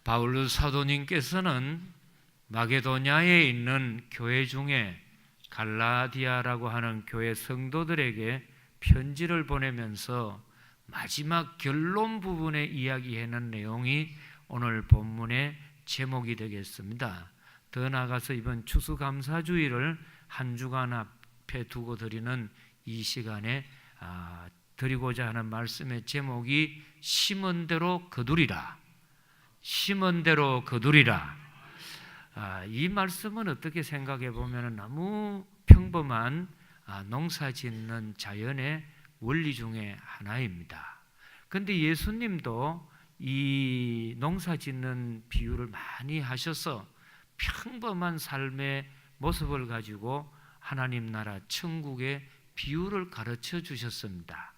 바울 사도님께서는 마게도냐에 있는 교회 중에 갈라디아라고 하는 교회 성도들에게 편지를 보내면서 마지막 결론 부분에 이야기하는 내용이 오늘 본문의 제목이 되겠습니다. 더 나아가서 이번 추수감사주일을 한 주간 앞에 두고 드리는 이 시간에 드리고자 하는 말씀의 제목이 심은 대로 거두리라. 심은 대로 거두리라. 이 말씀은 어떻게 생각해 보면 너무 평범한 농사 짓는 자연의 원리 중에 하나입니다. 그런데 예수님도 이 농사 짓는 비유를 많이 하셔서 평범한 삶의 모습을 가지고 하나님 나라 천국의 비유를 가르쳐 주셨습니다.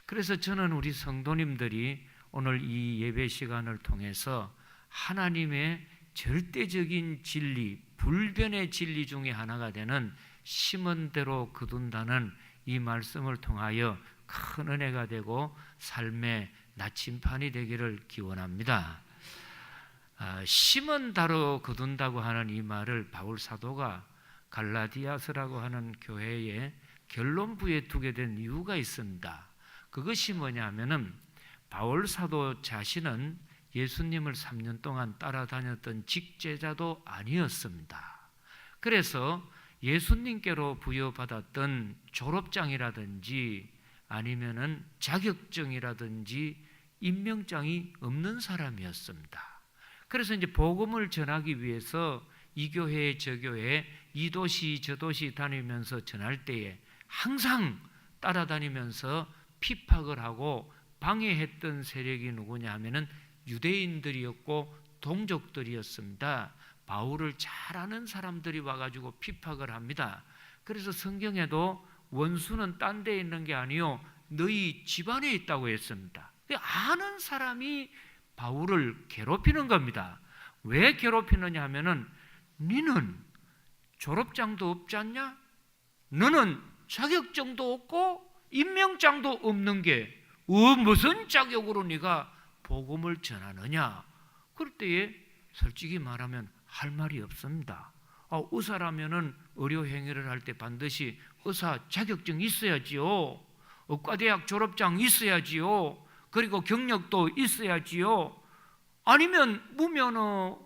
그래서 저는 우리 성도님들이 오늘 이 예배 시간을 통해서 하나님의 절대적인 진리, 불변의 진리 중에 하나가 되는 심은 대로 거둔다는 이 말씀을 통하여 큰 은혜가 되고 삶의 나침판이 되기를 기원합니다. 심은 대로 거둔다고 하는 이 말을 바울 사도가 갈라디아서라고 하는 교회의 결론부에 두게 된 이유가 있습니다. 그것이 뭐냐면은 바울 사도 자신은 예수님을 3년 동안 따라다녔던 직제자도 아니었습니다. 그래서 예수님께로 부여받았던 졸업장이라든지 아니면은 자격증이라든지 임명장이 없는 사람이었습니다. 그래서 이제 복음을 전하기 위해서 이 교회 저 교회 이 도시 저 도시 다니면서 전할 때에 항상 따라다니면서 핍박을 하고 방해했던 세력이 누구냐 하면은 유대인들이었고 동족들이었습니다. 바울을 잘 아는 사람들이 와가지고 핍박을 합니다. 그래서 성경에도 원수는 딴 데 있는 게 아니요 너희 집안에 있다고 했습니다. 아는 사람이 바울을 괴롭히는 겁니다. 왜 괴롭히느냐 하면은 너는 졸업장도 없지 않냐? 너는 자격증도 없고 임명장도 없는 게 무슨 자격으로 네가 복음을 전하느냐? 그럴 때에 솔직히 말하면 할 말이 없습니다. 의사라면은 의료 행위를 할 때 반드시 의사 자격증 있어야지요. 의과대학 졸업장 있어야지요. 그리고 경력도 있어야지요. 아니면 무면허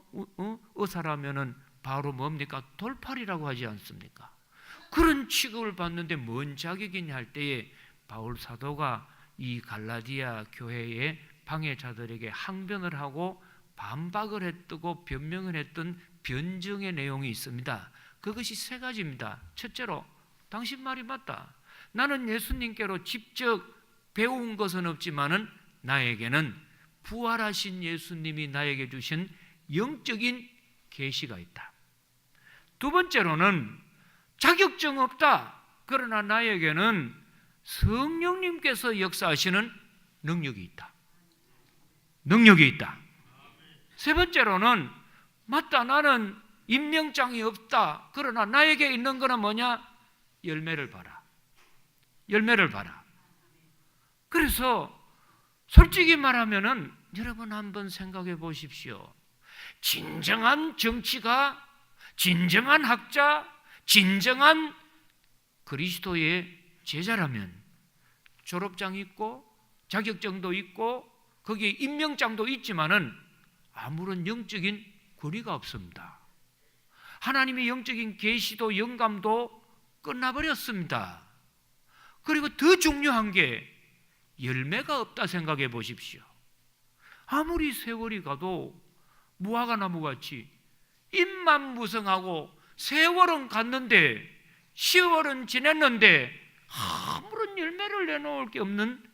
의사라면은 바로 뭡니까? 돌팔이라고 하지 않습니까? 그런 취급을 받는데 뭔 자격이냐 할 때에 바울 사도가 이 갈라디아 교회의 방해자들에게 항변을 하고 반박을 했고 변명을 했던 변증의 내용이 있습니다. 그것이 세 가지입니다. 첫째로 당신 말이 맞다. 나는 예수님께로 직접 배운 것은 없지만은 나에게는 부활하신 예수님이 나에게 주신 영적인 계시가 있다. 두 번째로는 자격증 없다. 그러나 나에게는 성령님께서 역사하시는 능력이 있다. 능력이 있다. 세 번째로는 맞다. 나는 임명장이 없다. 그러나 나에게 있는 거는 뭐냐? 열매를 봐라. 열매를 봐라. 그래서 솔직히 말하면은 여러분 한번 생각해 보십시오. 진정한 정치가, 진정한 학자, 진정한 그리스도의 제자라면 졸업장 있고 자격증도 있고 거기에 임명장도 있지만은 아무런 영적인 권위가 없습니다. 하나님의 영적인 계시도 영감도 끝나버렸습니다. 그리고 더 중요한 게 열매가 없다 생각해 보십시오. 아무리 세월이 가도 무화과 나무같이 잎만 무성하고 세월은 갔는데 10월은 지냈는데 아무런 열매를 내놓을 게 없는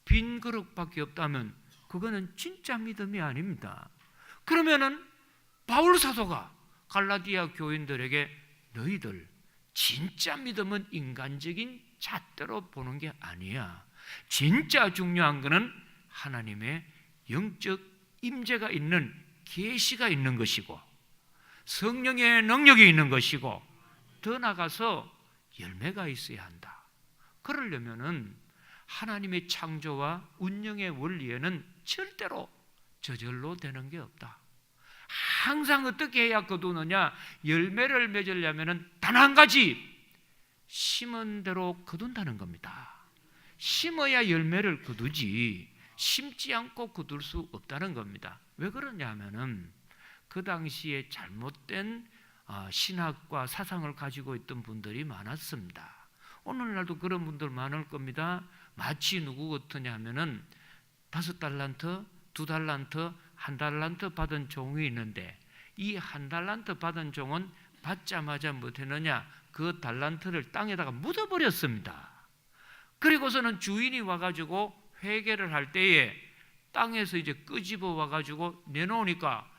빈 그릇밖에 없다면 그거는 진짜 믿음이 아닙니다. 그러면은 바울 사도가 갈라디아 교인들에게 너희들 진짜 믿음은 인간적인 잣대로 보는 게 아니야. 진짜 중요한 것은 하나님의 영적 임재가 있는 계시가 있는 것이고 성령의 능력이 있는 것이고 더 나아가서 열매가 있어야 한다. 그러려면은 하나님의 창조와 운영의 원리에는 저절로 되는 게 없다. 항상 어떻게 해야 거두느냐? 열매를 맺으려면 단 한 가지, 심은 대로 거둔다는 겁니다. 심어야 열매를 거두지 심지 않고 거둘 수 없다는 겁니다. 왜 그러냐 하면은 그 당시에 잘못된 신학과 사상을 가지고 있던 분들이 많았습니다. 오늘날도 그런 분들 많을 겁니다. 마치 누구 같으냐 하면은 5달란트, 2달란트, 1달란트 받은 종이 있는데 이 1달란트 받은 종은 받자마자 못했느냐? 그 달란트를 땅에다가 묻어버렸습니다. 그리고서는 주인이 와가지고 회개를 할 때에 땅에서 이제 끄집어 와가지고 내놓으니까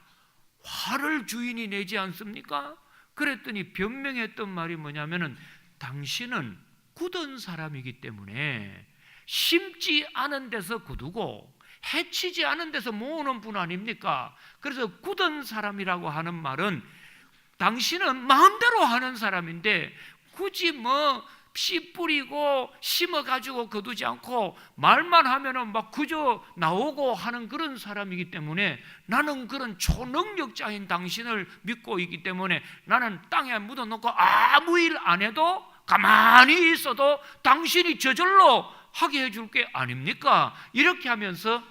화를 주인이 내지 않습니까? 그랬더니 변명했던 말이 뭐냐면은 당신은 굳은 사람이기 때문에 심지 않은 데서 거두고 해치지 않은 데서 모으는 분 아닙니까? 그래서 굳은 사람이라고 하는 말은 당신은 마음대로 하는 사람인데 굳이 씨 뿌리고 심어가지고 거두지 않고 말만 하면은 막 그저 나오고 하는 그런 사람이기 때문에 나는 그런 초능력자인 당신을 믿고 있기 때문에 나는 땅에 묻어놓고 아무 일 안 해도 가만히 있어도 당신이 저절로 하게 해줄 게 아닙니까? 이렇게 하면서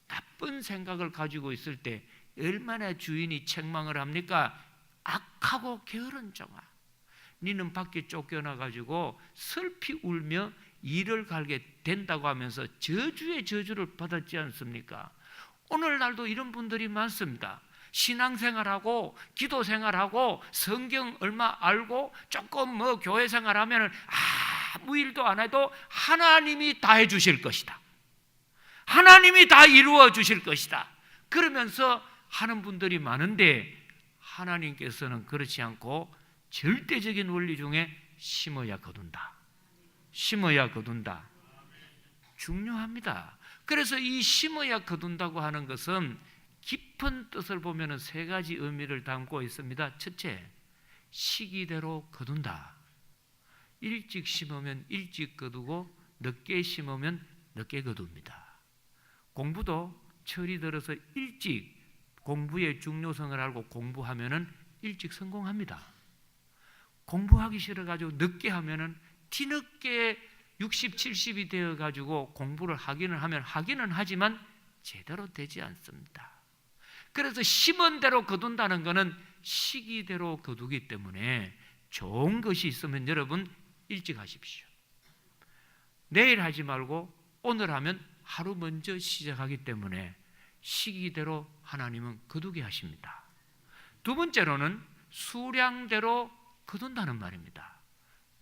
나쁜 생각을 가지고 있을 때 얼마나 주인이 책망을 합니까? 악하고 게으른 종아, 니는 밖에 쫓겨나가지고 슬피 울며 이를 갈게 된다고 하면서 저주의 저주를 받았지 않습니까? 오늘날도 이런 분들이 많습니다. 신앙생활하고 기도생활하고 성경 얼마 알고 조금 교회 생활하면 아무 일도 안 해도 하나님이 다 해주실 것이다, 하나님이 다 이루어 주실 것이다 그러면서 하는 분들이 많은데 하나님께서는 그렇지 않고 절대적인 원리 중에 심어야 거둔다, 심어야 거둔다, 중요합니다. 그래서 이 심어야 거둔다고 하는 것은 깊은 뜻을 보면 3가지 의미를 담고 있습니다. 첫째, 시기대로 거둔다. 일찍 심으면 일찍 거두고 늦게 심으면 늦게 거둡니다. 공부도 철이 들어서 일찍 공부의 중요성을 알고 공부하면은 일찍 성공합니다. 공부하기 싫어가지고 늦게 하면은 뒤늦게 60, 70이 되어가지고 공부를 하기는 하지만 제대로 되지 않습니다. 그래서 심은 대로 거둔다는 것은 시기대로 거두기 때문에 좋은 것이 있으면 여러분 일찍 하십시오. 내일 하지 말고 오늘 하면 하루 먼저 시작하기 때문에 시기대로 하나님은 거두게 하십니다. 두 번째로는 수량대로 거둔다는 말입니다.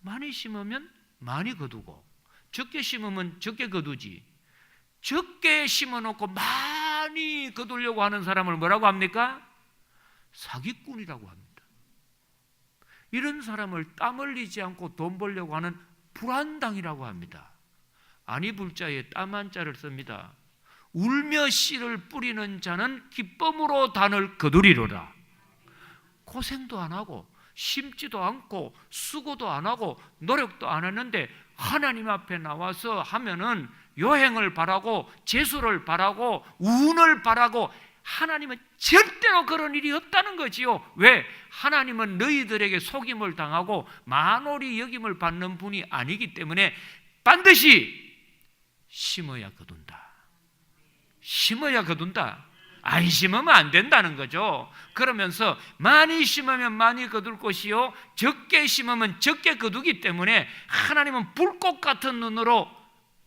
많이 심으면 많이 거두고 적게 심으면 적게 거두지, 적게 심어놓고 많이 거두려고 하는 사람을 뭐라고 합니까? 사기꾼이라고 합니다. 이런 사람을 땀 흘리지 않고 돈 벌려고 하는 불안당이라고 합니다. 아니 불자에 땀 한자를 씁니다. 울며 씨를 뿌리는 자는 기쁨으로 단을 거두리로라. 고생도 안 하고 심지도 않고 수고도 안 하고 노력도 안 했는데 하나님 앞에 나와서 하면은 여행을 바라고 재수를 바라고 운을 바라고 하나님은 절대로 그런 일이 없다는 거지요. 왜? 하나님은 너희들에게 속임을 당하고 만홀히 여김을 받는 분이 아니기 때문에 반드시 심어야 거둔다. 심어야 거둔다. 안 심으면 안 된다는 거죠. 그러면서 많이 심으면 많이 거둘 것이요 적게 심으면 적게 거두기 때문에 하나님은 불꽃 같은 눈으로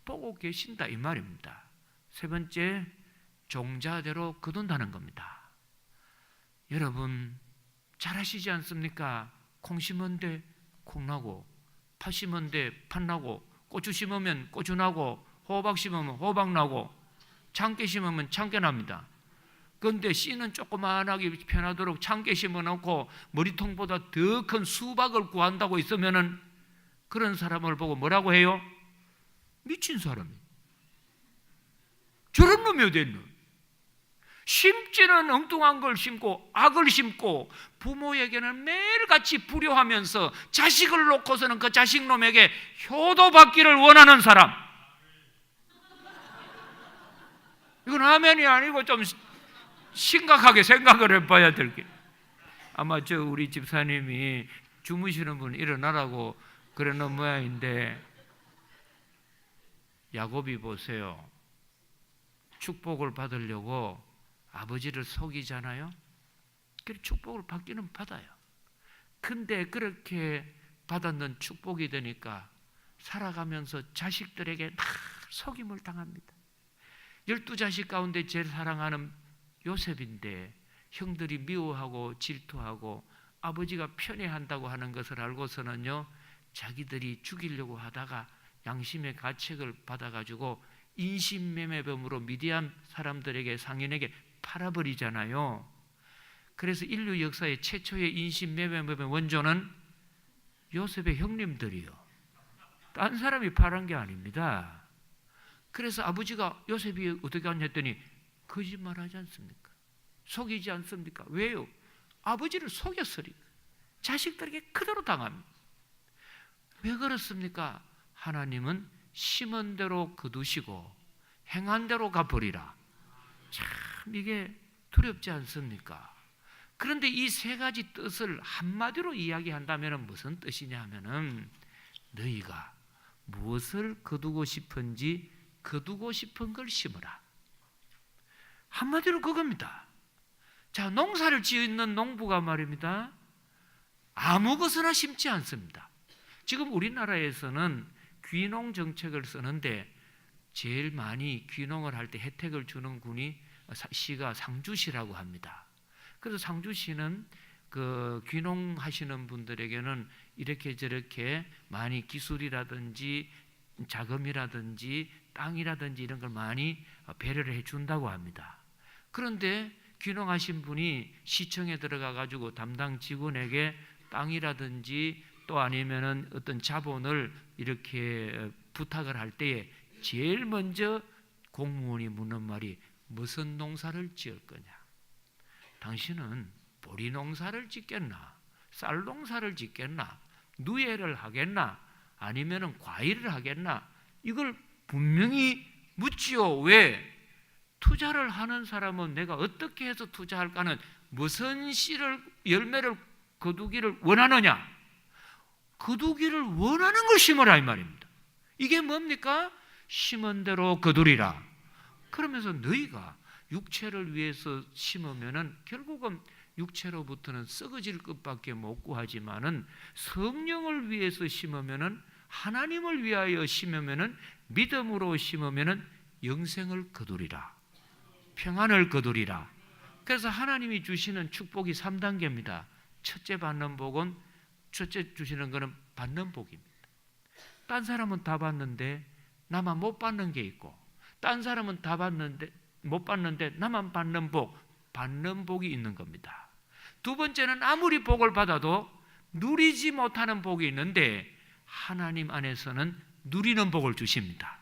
보고 계신다 이 말입니다. 세 번째, 종자대로 거둔다는 겁니다. 여러분 잘 아시지 않습니까? 콩 심은데 콩 나고, 팥 심은데 팥 나고, 고추 심으면 고추 나고, 호박 심으면 호박 나고, 참깨 심으면 참깨 납니다. 그런데 씨는 조그만하게 편하도록 참깨 심어놓고 머리통보다 더 큰 수박을 구한다고 있으면은 그런 사람을 보고 뭐라고 해요? 미친 사람이. 저런 놈이 어디 있노? 심지는 엉뚱한 걸 심고 악을 심고 부모에게는 매일같이 불효하면서 자식을 놓고서는 그 자식놈에게 효도받기를 원하는 사람. 이건 아멘이 아니고 좀 심각하게 생각을 해봐야 될 게. 아마 우리 집사님이 주무시는 분 일어나라고 그러는 모양인데, 야곱이 보세요. 축복을 받으려고 아버지를 속이잖아요. 그래서 축복을 받기는 받아요. 근데 그렇게 받았는 축복이 되니까 살아가면서 자식들에게 다 속임을 당합니다. 12자식 가운데 제일 사랑하는 요셉인데 형들이 미워하고 질투하고 아버지가 편애한다고 하는 것을 알고서는요, 자기들이 죽이려고 하다가 양심의 가책을 받아가지고 인신매매범으로 미디안 사람들에게, 상인에게 팔아버리잖아요. 그래서 인류 역사의 최초의 인신매매범의 원조는 요셉의 형님들이요, 딴 사람이 팔은 게 아닙니다. 그래서 아버지가 요셉이 어떻게 하냐 했더니 거짓말하지 않습니까? 속이지 않습니까? 왜요? 아버지를 속였으니까 자식들에게 그대로 당합니다. 왜 그렇습니까? 하나님은 심은 대로 거두시고 행한 대로 갚으리라. 참 이게 두렵지 않습니까? 그런데 이 세 가지 뜻을 한마디로 이야기한다면 무슨 뜻이냐 하면은, 너희가 무엇을 거두고 싶은지 거두고 싶은 걸 심으라. 한마디로 그겁니다. 자, 농사를 짓는 농부가 말입니다, 아무 것이나 심지 않습니다. 지금 우리나라에서는 귀농 정책을 쓰는데 제일 많이 귀농을 할 때 혜택을 주는 시가 상주시라고 합니다. 그래서 상주시는 그 귀농하시는 분들에게는 이렇게 저렇게 많이 기술이라든지 자금이라든지 땅이라든지 이런 걸 많이 배려를 해준다고 합니다. 그런데 귀농하신 분이 시청에 들어가 가지고 담당 직원에게 땅이라든지 또 아니면은 어떤 자본을 이렇게 부탁을 할 때에 제일 먼저 공무원이 묻는 말이 무슨 농사를 지을 거냐? 당신은 보리 농사를 짓겠나? 쌀 농사를 짓겠나? 누에를 하겠나? 아니면은 과일을 하겠나? 이걸 분명히 묻지요. 왜? 투자를 하는 사람은 내가 어떻게 해서 투자할까는 무슨 열매를 거두기를 원하느냐? 거두기를 원하는 걸 심으라 이 말입니다. 이게 뭡니까? 심은 대로 거두리라. 그러면서 너희가 육체를 위해서 심으면은 결국은 육체로부터는 썩어질 것밖에 못 구하지만은 성령을 위해서 심으면은, 하나님을 위하여 심으면은, 믿음으로 심으면은 영생을 거두리라. 평안을 거두리라. 그래서 하나님이 주시는 축복이 3단계입니다. 첫째 주시는 것은 받는 복입니다. 딴 사람은 다 받는데 나만 못 받는 게 있고, 딴 사람은 다 받는데 못 받는데 나만 받는 복이 있는 겁니다. 두 번째는 아무리 복을 받아도 누리지 못하는 복이 있는데 하나님 안에서는 누리는 복을 주십니다.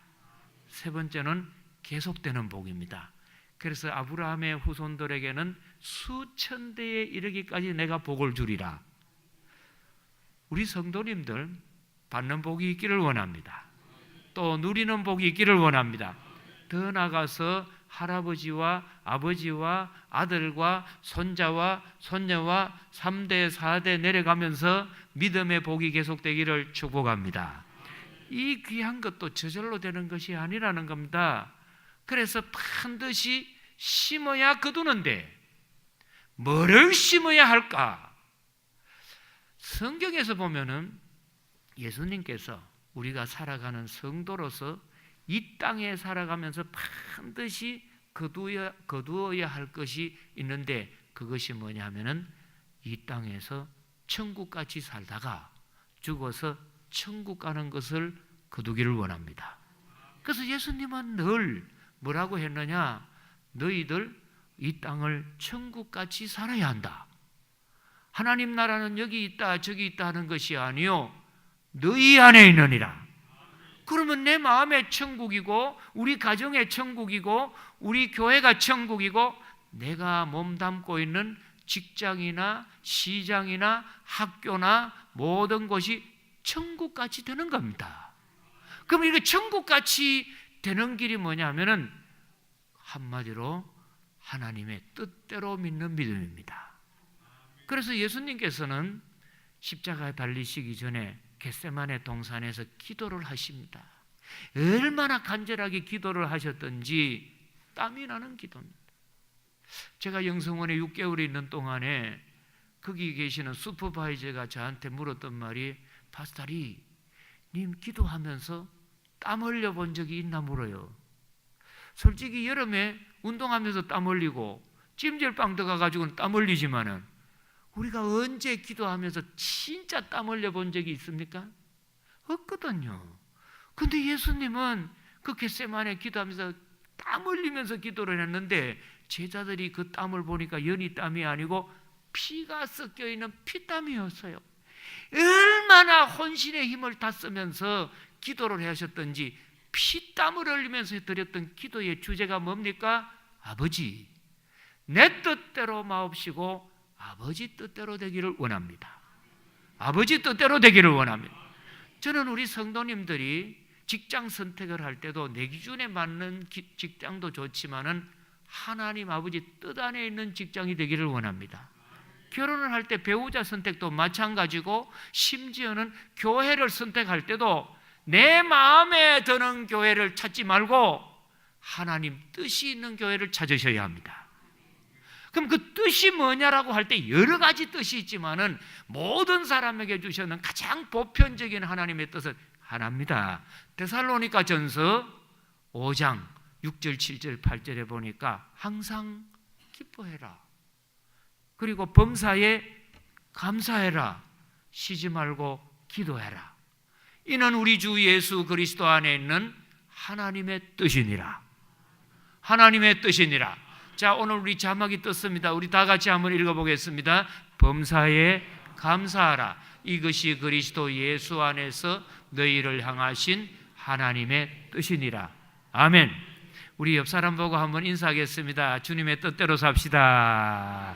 세 번째는 계속되는 복입니다. 그래서 아브라함의 후손들에게는 수천 대에 이르기까지 내가 복을 주리라. 우리 성도님들 받는 복이 있기를 원합니다. 또 누리는 복이 있기를 원합니다. 더 나아가서 할아버지와 아버지와 아들과 손자와 손녀와 3대 4대 내려가면서 믿음의 복이 계속되기를 축복합니다. 이 귀한 것도 저절로 되는 것이 아니라는 겁니다. 그래서 반드시 심어야 거두는데 뭐를 심어야 할까? 성경에서 보면은 예수님께서 우리가 살아가는 성도로서 이 땅에 살아가면서 반드시 거두어야 할 것이 있는데, 그것이 뭐냐면은 이 땅에서 천국같이 살다가 죽어서 천국 가는 것을 거두기를 원합니다. 그래서 예수님은 늘 뭐라고 했느냐? 너희들 이 땅을 천국같이 살아야 한다. 하나님 나라는 여기 있다 저기 있다 하는 것이 아니요, 너희 안에 있느니라. 그러면 내 마음의 천국이고 우리 가정의 천국이고 우리 교회가 천국이고 내가 몸담고 있는 직장이나 시장이나 학교나 모든 것이 천국같이 되는 겁니다. 그럼 이게 천국같이 되는 길이 뭐냐면은 한마디로 하나님의 뜻대로 믿는 믿음입니다. 그래서 예수님께서는 십자가에 달리시기 전에 겟세마네 동산에서 기도를 하십니다. 얼마나 간절하게 기도를 하셨던지 땀이 나는 기도입니다. 제가 영성원에 6개월 있는 동안에 거기 계시는 슈퍼바이저가 저한테 물었던 말이, 파스타리, 님 기도하면서 땀 흘려 본 적이 있나 물어요. 솔직히 여름에 운동하면서 땀 흘리고 찜질방 들어가가지고는 땀 흘리지만은 우리가 언제 기도하면서 진짜 땀 흘려 본 적이 있습니까? 없거든요. 근데 예수님은 그 겟세마네 기도하면서 땀 흘리면서 기도를 했는데 제자들이 그 땀을 보니까 연이 땀이 아니고 피가 섞여 있는 피땀이었어요. 얼마나 혼신의 힘을 다 쓰면서 기도를 하셨던지 피땀을 흘리면서 드렸던 기도의 주제가 뭡니까? 아버지, 내 뜻대로 마옵시고 아버지 뜻대로 되기를 원합니다. 아버지 뜻대로 되기를 원합니다. 저는 우리 성도님들이 직장 선택을 할 때도 내 기준에 맞는 직장도 좋지만은 하나님 아버지 뜻 안에 있는 직장이 되기를 원합니다. 결혼을 할 때 배우자 선택도 마찬가지고 심지어는 교회를 선택할 때도 내 마음에 드는 교회를 찾지 말고 하나님 뜻이 있는 교회를 찾으셔야 합니다. 그럼 그 뜻이 뭐냐라고 할 때 여러 가지 뜻이 있지만은 모든 사람에게 주시는 가장 보편적인 하나님의 뜻은 하나입니다. 데살로니가 전서 5장 6절, 7절, 8절에 보니까 항상 기뻐해라. 그리고 범사에 감사해라. 쉬지 말고 기도해라. 이는 우리 주 예수 그리스도 안에 있는 하나님의 뜻이니라. 하나님의 뜻이니라. 자, 오늘 우리 자막이 떴습니다. 우리 다 같이 한번 읽어보겠습니다. 범사에 감사하라. 이것이 그리스도 예수 안에서 너희를 향하신 하나님의 뜻이니라. 아멘. 우리 옆 사람 보고 한번 인사하겠습니다. 주님의 뜻대로 삽시다.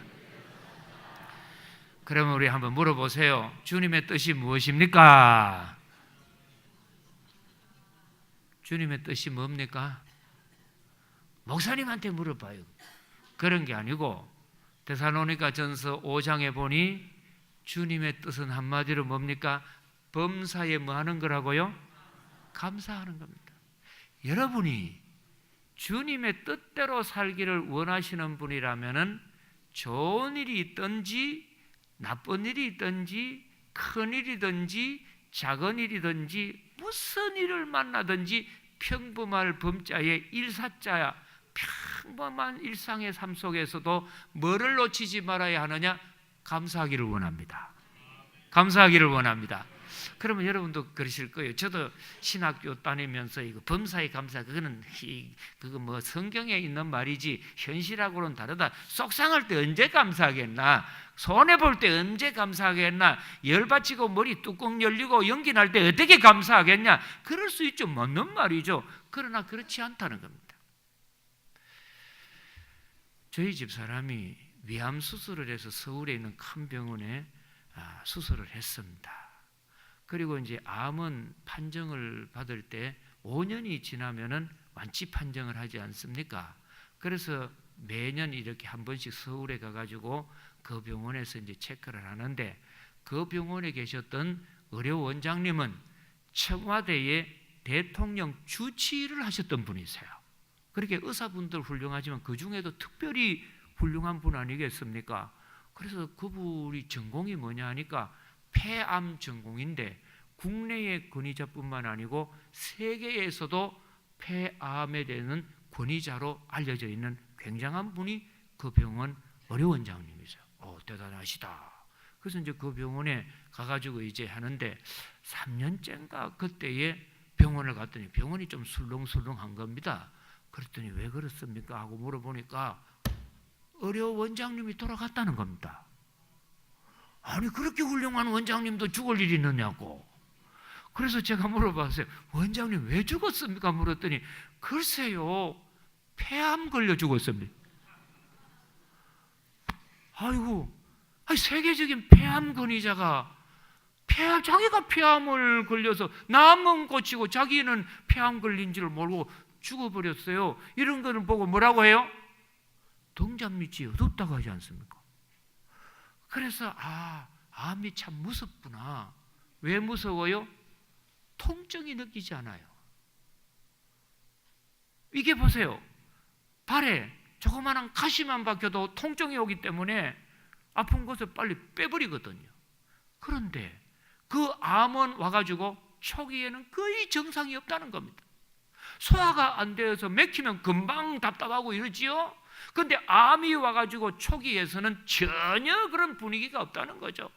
그러면 우리 한번 물어보세요. 주님의 뜻이 무엇입니까? 주님의 뜻이 뭡니까? 목사님한테 물어봐요. 그런 게 아니고 데살로니가 전서 5장에 보니 주님의 뜻은 한마디로 뭡니까? 범사에 뭐 하는 거라고요? 감사하는 겁니다. 여러분이 주님의 뜻대로 살기를 원하시는 분이라면은 좋은 일이 있든지 나쁜 일이 있든지 큰 일이든지 작은 일이든지 무슨 일을 만나든지 평범할 범자의 일사자야, 평범한 일상의 삶 속에서도 뭐를 놓치지 말아야 하느냐? 감사하기를 원합니다. 감사하기를 원합니다. 그러면 여러분도 그러실 거예요. 저도 신학교 다니면서 이거 범사에 감사, 그거 뭐 성경에 있는 말이지 현실하고는 다르다. 속상할 때 언제 감사하겠나? 손해 볼 때 언제 감사하겠나? 열받치고 머리 뚜껑 열리고 연기 날 때 어떻게 감사하겠냐? 그럴 수 있죠. 맞는 말이죠. 그러나 그렇지 않다는 겁니다. 저희 집 사람이 위암 수술을 해서 서울에 있는 큰 병원에 수술을 했습니다. 그리고 이제 암은 판정을 받을 때 5년이 지나면은 완치 판정을 하지 않습니까? 그래서 매년 이렇게 한 번씩 서울에 가가지고 그 병원에서 이제 체크를 하는데 그 병원에 계셨던 의료 원장님은 청와대의 대통령 주치의를 하셨던 분이세요. 그렇게 의사분들 훌륭하지만 그 중에도 특별히 훌륭한 분 아니겠습니까? 그래서 그분이 전공이 뭐냐 하니까 폐암 전공인데 국내의 권위자뿐만 아니고 세계에서도 폐암에 대한 권위자로 알려져 있는 굉장한 분이 그 병원 의료원장님이세요. 대단하시다. 그래서 이제 그 병원에 가가지고 이제 하는데 3년째인가 그때에 병원을 갔더니 병원이 좀 술렁술렁한 겁니다. 그랬더니 왜 그렇습니까? 하고 물어보니까 의료원장님이 돌아갔다는 겁니다. 아니 그렇게 훌륭한 원장님도 죽을 일이 있느냐고. 그래서 제가 물어봤어요. 원장님 왜 죽었습니까? 물었더니 글쎄요 폐암 걸려 죽었습니다. 아이고 세계적인 폐암 권위자가 자기가 폐암을 걸려서 남은 고치고 자기는 폐암 걸린 줄 모르고 죽어버렸어요. 이런 거는 보고 뭐라고 해요? 동장밑이 어둡다고 하지 않습니까? 그래서 암이 참 무섭구나. 왜 무서워요? 통증이 느끼지 않아요. 이게 보세요. 발에 조그마한 가시만 박혀도 통증이 오기 때문에 아픈 곳을 빨리 빼버리거든요. 그런데 그 암은 와가지고 초기에는 거의 정상이 없다는 겁니다. 소화가 안 되어서 맥히면 금방 답답하고 이러지요. 그런데 암이 와가지고 초기에서는 전혀 그런 분위기가 없다는 거죠.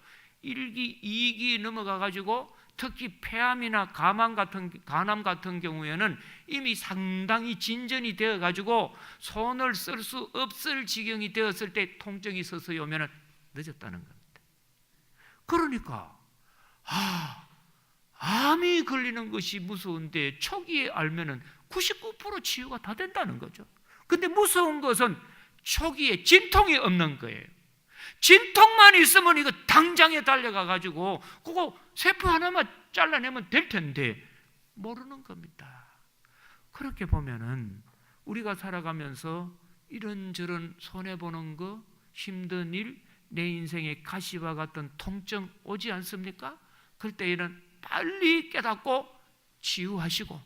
1기, 2기 넘어가가지고 특히 폐암이나 간암 같은 경우에는 이미 상당히 진전이 되어가지고 손을 쓸 수 없을 지경이 되었을 때 통증이 서서히 오면 늦었다는 겁니다. 그러니까 암이 걸리는 것이 무서운데 초기에 알면은 99% 치유가 다 된다는 거죠. 근데 무서운 것은 초기에 진통이 없는 거예요. 진통만 있으면 이거 당장에 달려가 가지고 그거 세포 하나만 잘라내면 될 텐데 모르는 겁니다. 그렇게 보면은 우리가 살아가면서 이런저런 손해보는 거, 힘든 일, 내 인생의 가시와 같은 통증 오지 않습니까? 그럴 때에는 빨리 깨닫고 치유하시고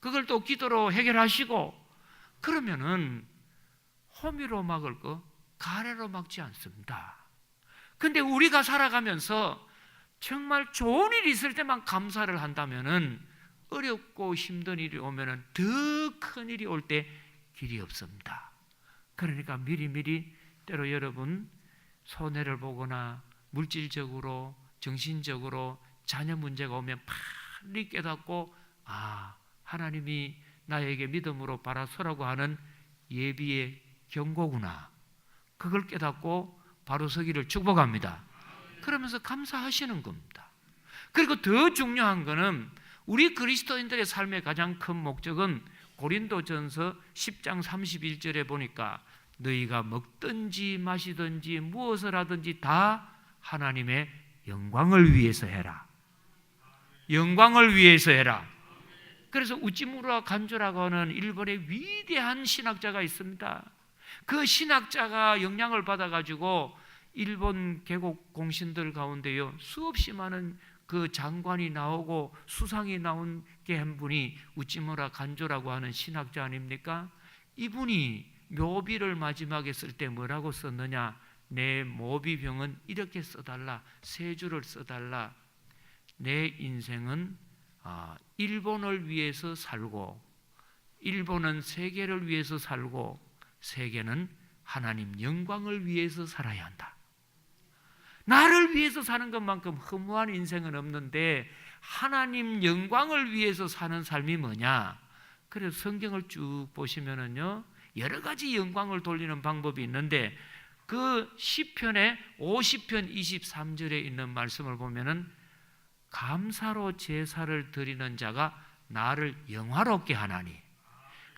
그걸 또 기도로 해결하시고 그러면은 호미로 막을 거 가래로 막지 않습니다. 근데 우리가 살아가면서 정말 좋은 일이 있을 때만 감사를 한다면은 어렵고 힘든 일이 오면은 더 큰 일이 올 때 길이 없습니다. 그러니까 미리미리 때로 여러분 손해를 보거나 물질적으로 정신적으로 자녀 문제가 오면 빨리 깨닫고 하나님이 나에게 믿음으로 바라서라고 하는 예비의 경고구나. 그걸 깨닫고 바로 서기를 축복합니다. 그러면서 감사하시는 겁니다. 그리고 더 중요한 것은 우리 그리스도인들의 삶의 가장 큰 목적은 고린도전서 10장 31절에 보니까 너희가 먹든지 마시든지 무엇을 하든지 다 하나님의 영광을 위해서 해라. 영광을 위해서 해라. 그래서 우찌무라 간조라고 하는 일본의 위대한 신학자가 있습니다. 그 신학자가 영향을 받아가지고 일본 개국 공신들 가운데요 수없이 많은 그 장관이 나오고 수상이 나온 게 한 분이 우찌무라 간조라고 하는 신학자 아닙니까? 이분이 묘비를 마지막에 쓸 때 뭐라고 썼느냐? 내 모비병은 이렇게 써달라. 세 줄을 써달라. 내 인생은 일본을 위해서 살고 일본은 세계를 위해서 살고 세계는 하나님 영광을 위해서 살아야 한다. 나를 위해서 사는 것만큼 허무한 인생은 없는데 하나님 영광을 위해서 사는 삶이 뭐냐? 그래서 성경을 쭉 보시면은요 여러 가지 영광을 돌리는 방법이 있는데 그 시편의 50편 23절에 있는 말씀을 보면은 감사로 제사를 드리는 자가 나를 영화롭게 하나니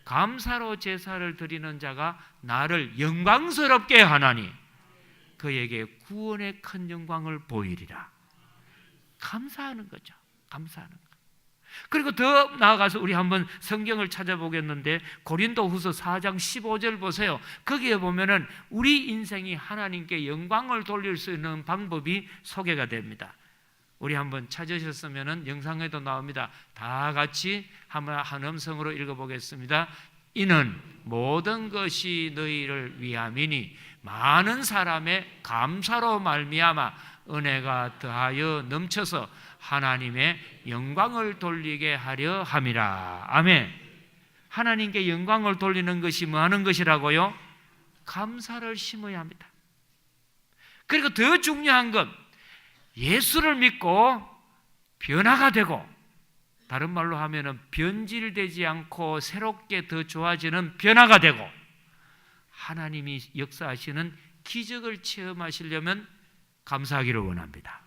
감사로 제사를 드리는 자가 나를 영광스럽게 하나니 그에게 구원의 큰 영광을 보이리라. 감사하는 거죠. 감사하는 거. 그리고 더 나아가서 우리 한번 성경을 찾아보겠는데 고린도후서 4장 15절 보세요. 거기에 보면은 우리 인생이 하나님께 영광을 돌릴 수 있는 방법이 소개가 됩니다. 우리 한번 찾으셨으면은 영상에도 나옵니다. 다 같이 한번 한 음성으로 읽어보겠습니다. 이는 모든 것이 너희를 위함이니 많은 사람의 감사로 말미암아 은혜가 더하여 넘쳐서 하나님의 영광을 돌리게 하려 함이라. 아멘. 하나님께 영광을 돌리는 것이 뭐 하는 것이라고요? 감사를 심어야 합니다. 그리고 더 중요한 건 예수를 믿고 변화가 되고 다른 말로 하면은 변질되지 않고 새롭게 더 좋아지는 변화가 되고 하나님이 역사하시는 기적을 체험하시려면 감사하기를 원합니다.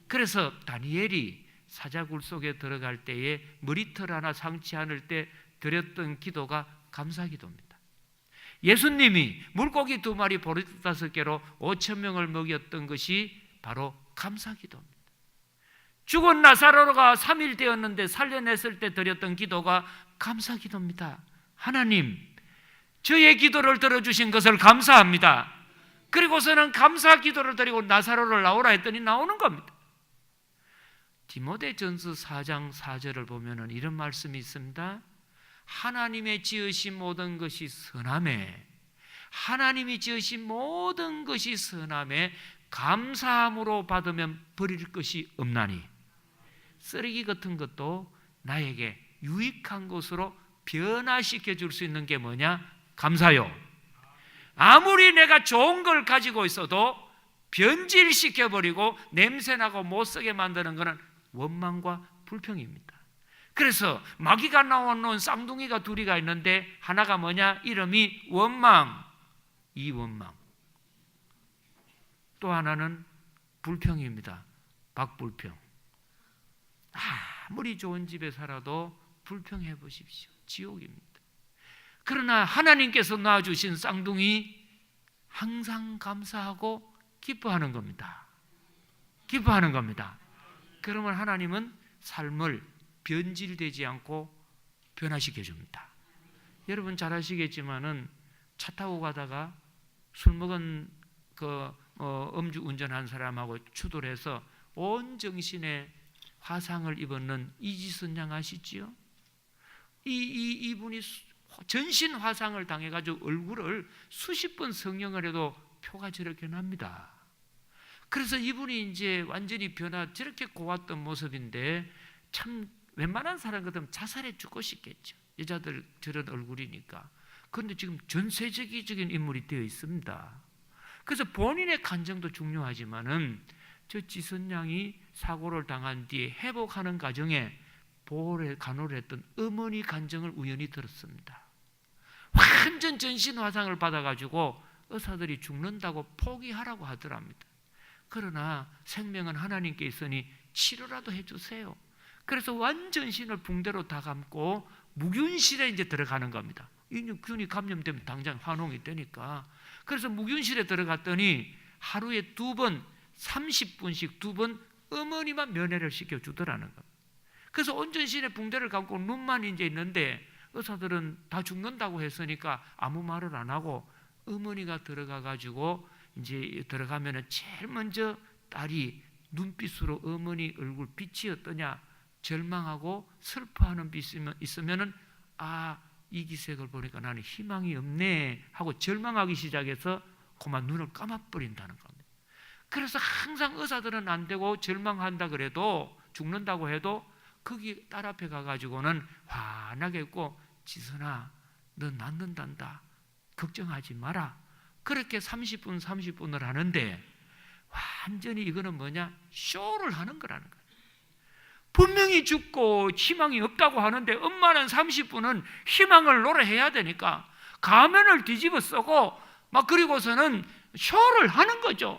그래서 다니엘이 사자굴 속에 들어갈 때에 머리털 하나 상치 않을 때 드렸던 기도가 감사기도입니다. 예수님이 물고기 2마리 보리 5개로 5,000명을 먹였던 것이 바로 감사기도입니다. 죽은 나사로가 3일 되었는데 살려냈을 때 드렸던 기도가 감사기도입니다. 하나님, 저의 기도를 들어주신 것을 감사합니다. 그리고서는 감사 기도를 드리고 나사로를 나오라 했더니 나오는 겁니다. 디모데전서 4장 4절을 보면 이런 말씀이 있습니다. 하나님의 지으신 모든 것이 선하매, 하나님이 지으신 모든 것이 선하매 감사함으로 받으면 버릴 것이 없나니, 쓰레기 같은 것도 나에게 유익한 것으로 변화시켜 줄 수 있는 게 뭐냐? 감사요. 아무리 내가 좋은 걸 가지고 있어도 변질시켜버리고 냄새나고 못쓰게 만드는 것은 원망과 불평입니다. 그래서 마귀가 나오는 쌍둥이가 둘이가 있는데 하나가 뭐냐? 이름이 원망, 이원망. 또 하나는 불평입니다. 박불평. 아무리 좋은 집에 살아도 불평해 보십시오. 지옥입니다. 그러나 하나님께서 낳아주신 쌍둥이 항상 감사하고 기뻐하는 겁니다. 기뻐하는 겁니다. 그러면 하나님은 삶을 변질되지 않고 변화시켜 줍니다. 여러분 잘 아시겠지만은 차 타고 가다가 술 먹은 음주 운전한 사람하고 추돌해서 온 정신에 화상을 입었는 이지선 양 아시지요? 이분이 전신 화상을 당해가지고 얼굴을 수십 번 성형을 해도 표가 저렇게 납니다. 그래서 이분이 이제 완전히 저렇게 고왔던 모습인데 참 웬만한 사람 같으면 자살해 죽고 싶겠죠. 여자들 저런 얼굴이니까. 그런데 지금 전세적인 인물이 되어 있습니다. 그래서 본인의 간정도 중요하지만은 저 지선 양이 사고를 당한 뒤에 회복하는 과정에 보호를 간호를 했던 어머니 간정을 우연히 들었습니다. 완전 전신 화상을 받아가지고 의사들이 죽는다고 포기하라고 하더랍니다. 그러나 생명은 하나님께 있으니 치료라도 해주세요. 그래서 완전 신을 붕대로 다 감고 무균실에 이제 들어가는 겁니다. 이 균이 감염되면 당장 환홍이 되니까. 그래서 무균실에 들어갔더니 하루에 2번 30분씩 2번 어머니만 면회를 시켜주더라는 겁니다. 그래서 온전신에 붕대를 감고 눈만 이제 있는데 의사들은 다 죽는다고 했으니까 아무 말을 안 하고 어머니가 들어가가지고 이제 들어가면은 제일 먼저 딸이 눈빛으로 어머니 얼굴 빛이 어떠냐 절망하고 슬퍼하는 빛이 있으면은 이 기색을 보니까 나는 희망이 없네 하고 절망하기 시작해서 그만 눈을 감아버린다는 겁니다. 그래서 항상 의사들은 안 되고 절망한다 그래도 죽는다고 해도 거기 딸 앞에 가가지고는 환하게 있고 지선아 너 낫는단다 걱정하지 마라. 그렇게 30분을 하는데 완전히 이거는 뭐냐? 쇼를 하는 거라는 거예요. 분명히 죽고 희망이 없다고 하는데 엄마는 30분은 희망을 노래해야 되니까 가면을 뒤집어 쓰고 막 그리고서는 쇼를 하는 거죠.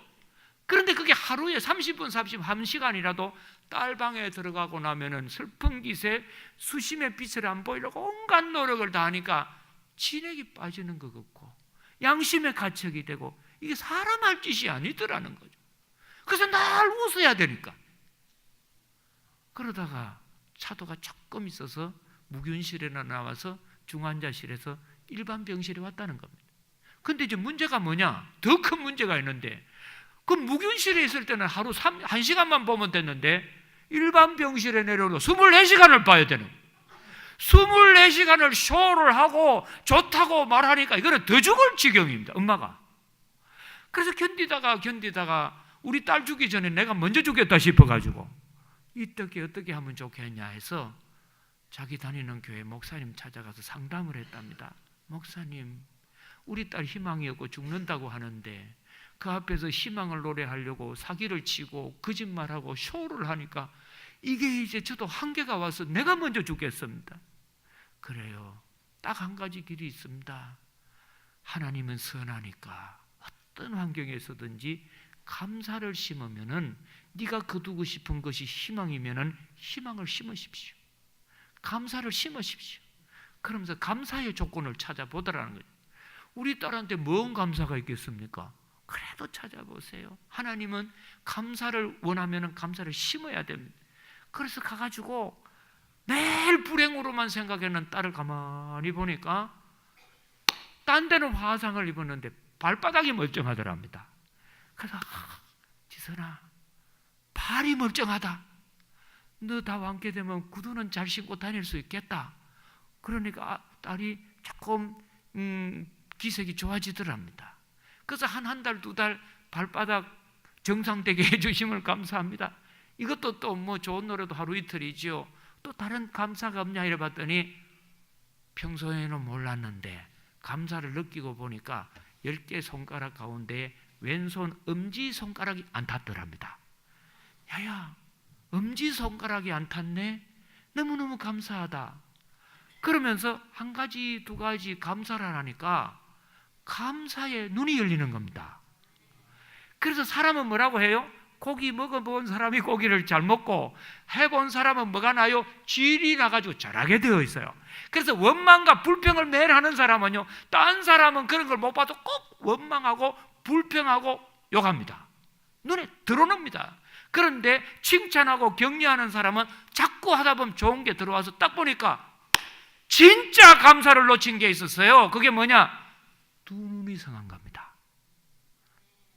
그런데 그게 하루에 30분, 1시간이라도 딸 방에 들어가고 나면은 슬픈 기세, 수심의 빛을 안 보이려고 온갖 노력을 다 하니까 진액이 빠지는 것 같고 양심의 가책이 되고 이게 사람 할 짓이 아니더라는 거죠. 그래서 날 웃어야 되니까. 그러다가 차도가 조금 있어서 무균실에 나와서 중환자실에서 일반 병실에 왔다는 겁니다. 근데 이제 문제가 뭐냐? 더 큰 문제가 있는데 그 무균실에 있을 때는 하루 1시간만 보면 됐는데 일반 병실에 내려오고 24시간을 봐야 되는 거예요. 24시간을 쇼를 하고 좋다고 말하니까 이거는 더 죽을 지경입니다. 엄마가. 그래서 견디다가 우리 딸 죽기 전에 내가 먼저 죽겠다 싶어가지고 어떻게 하면 좋겠냐 해서 자기 다니는 교회 목사님 찾아가서 상담을 했답니다. 목사님, 우리 딸 희망이 없고 죽는다고 하는데 그 앞에서 희망을 노래하려고 사기를 치고 거짓말하고 쇼를 하니까 이게 이제 저도 한계가 와서 내가 먼저 죽겠습니다. 그래요. 딱 한 가지 길이 있습니다. 하나님은 선하니까 어떤 환경에서든지 감사를 심으면은 네가 거두고 싶은 것이 희망이면은 희망을 심으십시오. 감사를 심으십시오. 그러면서 감사의 조건을 찾아보더라는 거죠. 우리 딸한테 뭔 감사가 있겠습니까? 그래도 찾아보세요. 하나님은 감사를 원하면은 감사를 심어야 됩니다. 그래서 가가지고 매일 불행으로만 생각하는 딸을 가만히 보니까 딴 데는 화상을 입었는데 발바닥이 멀쩡하더랍니다. 그래서 지선아, 발이 멀쩡하다. 너 다 왕게 되면 구두는 잘 신고 다닐 수 있겠다. 그러니까 딸이 조금 기색이 좋아지더랍니다. 그래서 한 달, 두 달 발바닥 정상되게 해주심을 감사합니다. 이것도 또 뭐 좋은 노래도 하루 이틀이지요. 또 다른 감사가 없냐 이래봤더니 평소에는 몰랐는데 감사를 느끼고 보니까 10개 손가락 가운데 왼손 엄지손가락이 안 탔더랍니다. 야야, 엄지손가락이 안 탔네? 너무너무 감사하다. 그러면서 한 가지, 두 가지 감사를 하니까 감사에 눈이 열리는 겁니다. 그래서 사람은 뭐라고 해요? 고기 먹어본 사람이 고기를 잘 먹고 해본 사람은 뭐가 나요? 질이 나가지고 잘하게 되어 있어요. 그래서 원망과 불평을 매일 하는 사람은요, 딴 사람은 그런 걸 못 봐도 꼭 원망하고 불평하고 욕합니다. 눈에 드러납니다. 그런데 칭찬하고 격려하는 사람은 자꾸 하다 보면 좋은 게 들어와서 딱 보니까 진짜 감사를 놓친 게 있었어요. 그게 뭐냐? 두 눈이 성한 겁니다.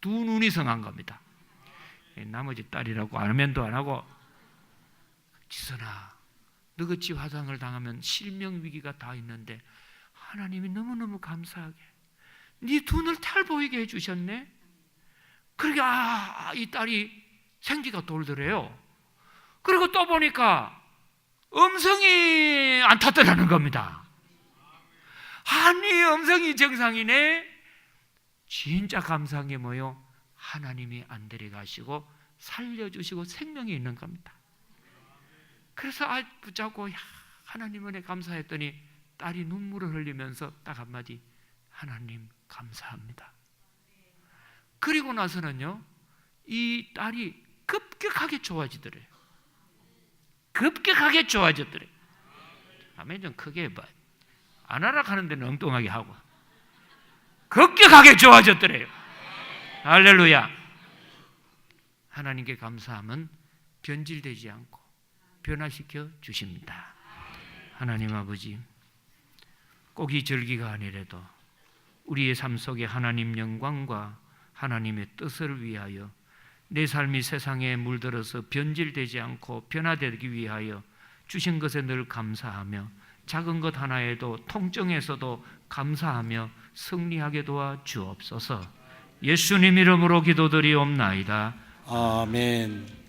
두 눈이 성한 겁니다. 나머지 딸이라고 안면도 안 하고, 지선아, 너같이 화상을 당하면 실명 위기가 다 있는데 하나님이 너무너무 감사하게 네 두 눈을 잘 보이게 해주셨네. 그러니까 이 딸이 생기가 돌더래요. 그리고 또 보니까 음성이 안 탔더라는 겁니다. 아니, 음성이 정상이네. 진짜 감사한 게 뭐요? 하나님이 안 데려가시고 살려주시고 생명이 있는 겁니다. 그래서 붙잡고 하나님 은혜 감사했더니 딸이 눈물을 흘리면서 딱 한마디, 하나님 감사합니다. 그리고 나서는요, 이 딸이 급격하게 좋아지더래요. 급격하게 좋아졌더래요. 아멘 좀 크게 해봐. 안 하라 하는 데는 엉뚱하게 하고 급격하게 좋아졌더래요. 할렐루야. 하나님께 감사함은 변질되지 않고 변화시켜 주십니다. 하나님 아버지, 꼭 이 절기가 아니라도 우리의 삶 속에 하나님 영광과 하나님의 뜻을 위하여 내 삶이 세상에 물들어서 변질되지 않고 변화되기 위하여 주신 것에 늘 감사하며 작은 것 하나에도 통증에서도 감사하며 승리하게 도와 주옵소서. 예수님 이름으로 기도드리옵나이다. 아멘.